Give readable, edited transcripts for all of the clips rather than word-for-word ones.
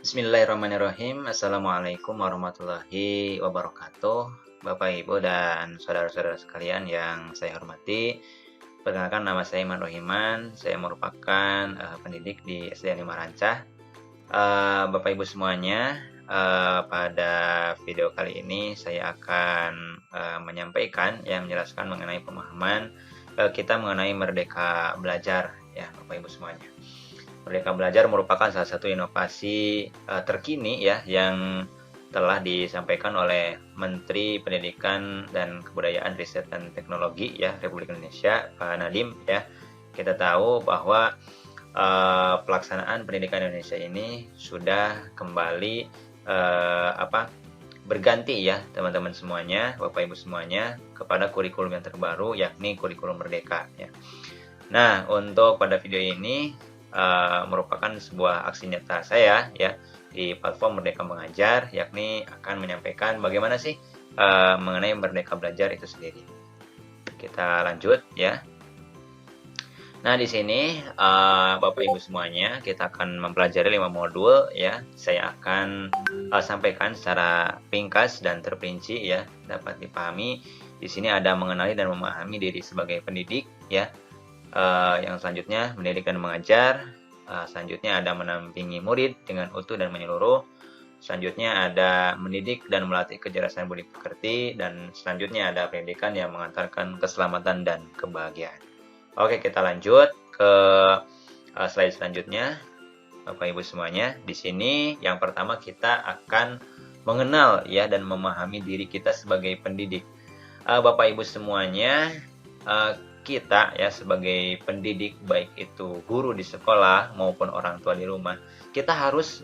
Bismillahirrahmanirrahim. Assalamualaikum warahmatullahi wabarakatuh. Bapak, Ibu, dan saudara-saudara sekalian yang saya hormati. Perkenalkan, nama saya Iman Rohiman. Saya merupakan pendidik di SD 5 Rancah. Bapak Ibu semuanya, pada video kali ini saya akan menyampaikan menjelaskan mengenai pemahaman kita mengenai Merdeka Belajar, ya Bapak Ibu semuanya. Merdeka Belajar merupakan salah satu inovasi terkini ya yang telah disampaikan oleh Menteri Pendidikan dan Kebudayaan, Riset dan Teknologi ya Republik Indonesia, Pak Nadiem ya. Kita tahu bahwa pelaksanaan pendidikan Indonesia ini sudah kembali berganti ya teman-teman semuanya, Bapak Ibu semuanya, kepada kurikulum yang terbaru, yakni kurikulum Merdeka ya. Nah, untuk pada video ini merupakan sebuah aksi nyata saya ya di platform Merdeka Mengajar, yakni akan menyampaikan bagaimana sih mengenai Merdeka Belajar itu sendiri. Kita lanjut ya. Nah, di sini Bapak Ibu semuanya, kita akan mempelajari 5 modul ya. Saya akan sampaikan secara ringkas dan terperinci ya, dapat dipahami. Di sini ada mengenali dan memahami diri sebagai pendidik ya. Yang selanjutnya mendidik dan mengajar. Selanjutnya ada menampingi murid dengan utuh dan menyeluruh. Selanjutnya ada mendidik dan melatih kecerdasan budi pekerti, dan selanjutnya ada pendidikan yang mengantarkan keselamatan dan kebahagiaan. Oke, kita lanjut ke slide selanjutnya, Bapak Ibu semuanya. Di sini yang pertama kita akan mengenal ya dan memahami diri kita sebagai pendidik. Bapak Ibu semuanya, kita ya sebagai pendidik, baik itu guru di sekolah maupun orang tua di rumah, kita harus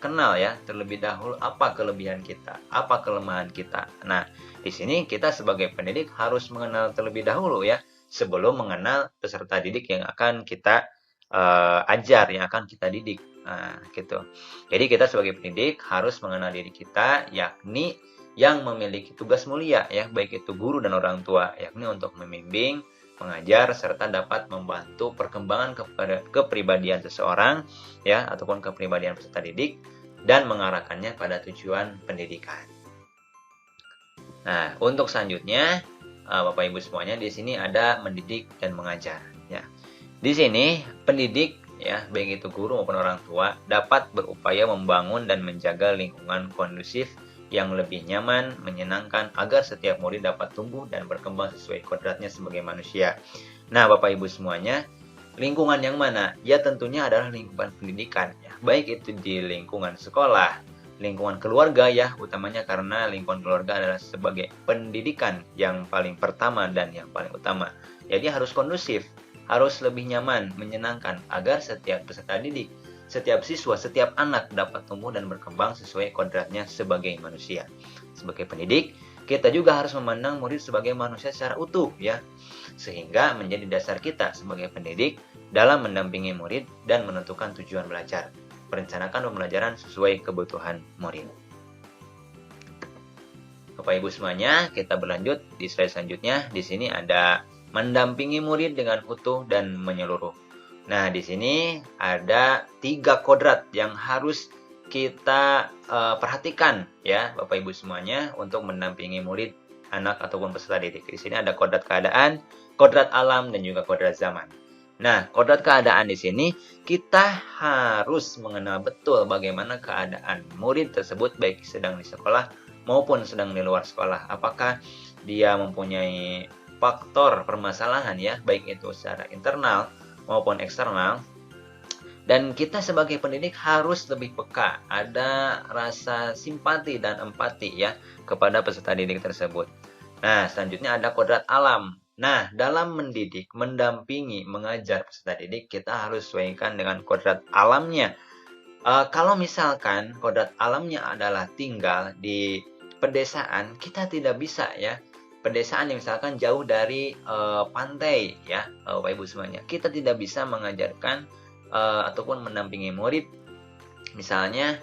kenal ya terlebih dahulu apa kelebihan kita, apa kelemahan kita. Nah, di sini kita sebagai pendidik harus mengenal terlebih dahulu ya sebelum mengenal peserta didik yang akan kita ajar, yang akan kita didik. Nah, gitu. Jadi kita sebagai pendidik harus mengenal diri kita, yakni yang memiliki tugas mulia ya, baik itu guru dan orang tua, yakni untuk membimbing, mengajar, serta dapat membantu perkembangan kepada kepribadian seseorang ya ataupun kepribadian peserta didik dan mengarahkannya pada tujuan pendidikan. Nah, untuk selanjutnya Bapak Ibu semuanya, di sini ada mendidik dan mengajar ya. Di sini pendidik ya, baik itu guru maupun orang tua, dapat berupaya membangun dan menjaga lingkungan kondusif yang lebih nyaman, menyenangkan, agar setiap murid dapat tumbuh dan berkembang sesuai kodratnya sebagai manusia. Nah, Bapak Ibu semuanya, lingkungan yang mana? Ya tentunya adalah lingkungan pendidikan ya. Baik itu di lingkungan sekolah, lingkungan keluarga ya, utamanya karena lingkungan keluarga adalah sebagai pendidikan yang paling pertama dan yang paling utama. Jadi harus kondusif, harus lebih nyaman, menyenangkan, agar setiap peserta didik, setiap siswa, setiap anak dapat tumbuh dan berkembang sesuai kodratnya sebagai manusia. Sebagai pendidik, kita juga harus memandang murid sebagai manusia secara utuh ya, sehingga menjadi dasar kita sebagai pendidik dalam mendampingi murid dan menentukan tujuan belajar. Merencanakan pembelajaran sesuai kebutuhan murid. Bapak Ibu semuanya, kita berlanjut di slide selanjutnya. Di sini ada mendampingi murid dengan utuh dan menyeluruh. Nah, di sini ada 3 kodrat yang harus kita perhatikan ya, Bapak Ibu semuanya, untuk mendampingi murid, anak ataupun peserta didik. Di sini ada kodrat keadaan, kodrat alam, dan juga kodrat zaman. Nah, kodrat keadaan di sini kita harus mengenal betul bagaimana keadaan murid tersebut, baik sedang di sekolah maupun sedang di luar sekolah. Apakah dia mempunyai faktor permasalahan ya, baik itu secara internal maupun eksternal. Dan kita sebagai pendidik harus lebih peka, ada rasa simpati dan empati ya kepada peserta didik tersebut. Nah, selanjutnya ada kodrat alam. Nah, dalam mendidik, mendampingi, mengajar peserta didik, kita harus sesuaikan dengan kodrat alamnya. Kalau misalkan kodrat alamnya adalah tinggal di pedesaan, kita tidak bisa ya. Pedesaan yang misalkan jauh dari pantai ya, Bapak Ibu semuanya. Kita tidak bisa mengajarkan ataupun mendampingi murid, misalnya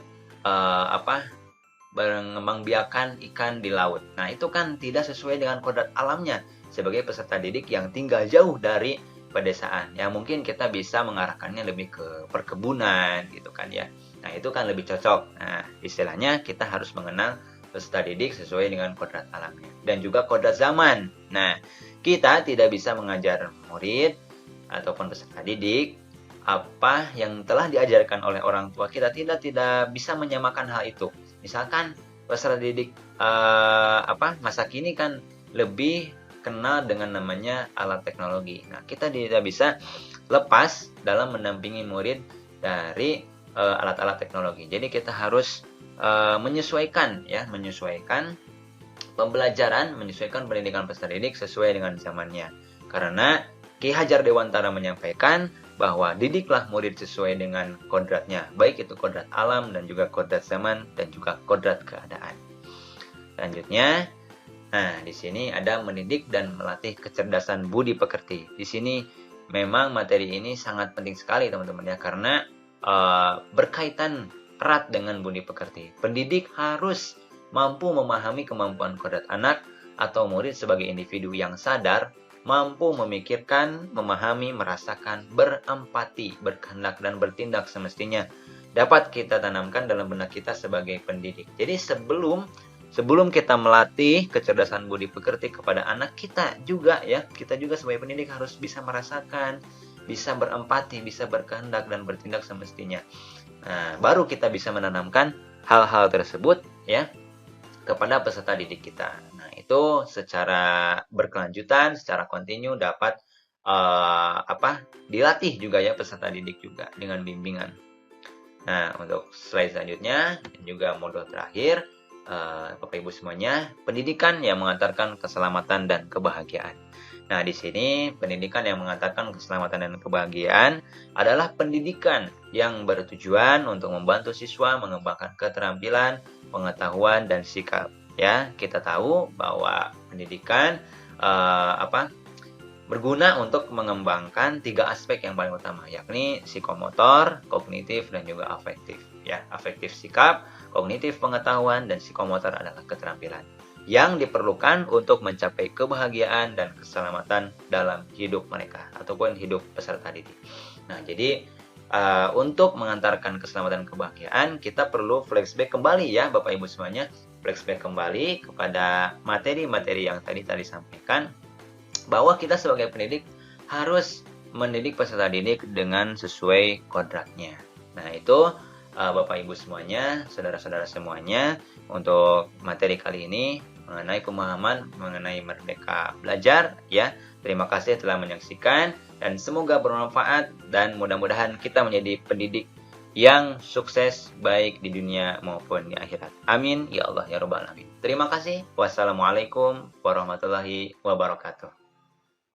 mengembangbiakan ikan di laut. Nah, itu kan tidak sesuai dengan kodrat alamnya sebagai peserta didik yang tinggal jauh dari pedesaan. Ya mungkin kita bisa mengarahkannya lebih ke perkebunan gitu kan ya. Nah, itu kan lebih cocok. Nah, istilahnya kita harus mengenal peserta didik sesuai dengan kodrat alamnya dan juga kodrat zaman. Nah, kita tidak bisa mengajar murid ataupun peserta didik apa yang telah diajarkan oleh orang tua kita, tidak bisa menyamakan hal itu. Misalkan peserta didik masa kini kan lebih kenal dengan namanya alat teknologi. Nah, kita tidak bisa lepas dalam mendampingi murid dari alat-alat teknologi. Jadi kita harus menyesuaikan pembelajaran, menyesuaikan pendidikan peserta didik sesuai dengan zamannya. Karena Ki Hajar Dewantara menyampaikan bahwa didiklah murid sesuai dengan kodratnya, baik itu kodrat alam dan juga kodrat zaman dan juga kodrat keadaan. Selanjutnya, nah di sini ada mendidik dan melatih kecerdasan budi pekerti. Di sini memang materi ini sangat penting sekali teman-teman ya, karena berkaitan erat dengan budi pekerti. Pendidik harus mampu memahami kemampuan kodrat anak atau murid sebagai individu yang sadar, mampu memikirkan, memahami, merasakan, berempati, berkehendak, dan bertindak semestinya dapat kita tanamkan dalam benak kita sebagai pendidik. Jadi sebelum kita melatih kecerdasan budi pekerti kepada anak kita juga sebagai pendidik harus bisa merasakan, bisa berempati, bisa berkehendak, dan bertindak semestinya. Nah, baru kita bisa menanamkan hal-hal tersebut ya kepada peserta didik kita. Nah, itu secara berkelanjutan, secara kontinu dapat dilatih juga ya peserta didik juga dengan bimbingan. Nah, untuk slide selanjutnya dan juga modul terakhir, Bapak Ibu semuanya, pendidikan yang mengantarkan keselamatan dan kebahagiaan. Nah, di sini pendidikan yang mengantarkan keselamatan dan kebahagiaan adalah pendidikan yang bertujuan untuk membantu siswa mengembangkan keterampilan, pengetahuan, dan sikap. Ya, kita tahu bahwa pendidikan berguna untuk mengembangkan 3 aspek yang paling utama, yakni psikomotor, kognitif, dan juga afektif. Ya, afektif sikap, kognitif pengetahuan, dan psikomotor adalah keterampilan yang diperlukan untuk mencapai kebahagiaan dan keselamatan dalam hidup mereka ataupun hidup peserta didik. Nah, jadi untuk mengantarkan keselamatan dan kebahagiaan, kita perlu flashback kembali ya Bapak Ibu semuanya, flashback kembali kepada materi-materi yang tadi sampaikan, bahwa kita sebagai pendidik harus mendidik peserta didik dengan sesuai kodratnya. Nah, itu Bapak Ibu semuanya, saudara-saudara semuanya, untuk materi kali ini mengenai pemahaman mengenai Merdeka Belajar ya. Terima kasih telah menyaksikan dan semoga bermanfaat dan mudah-mudahan kita menjadi pendidik yang sukses baik di dunia maupun di akhirat. Amin ya Allah ya rabbal alamin. Terima kasih. Wassalamualaikum warahmatullahi wabarakatuh.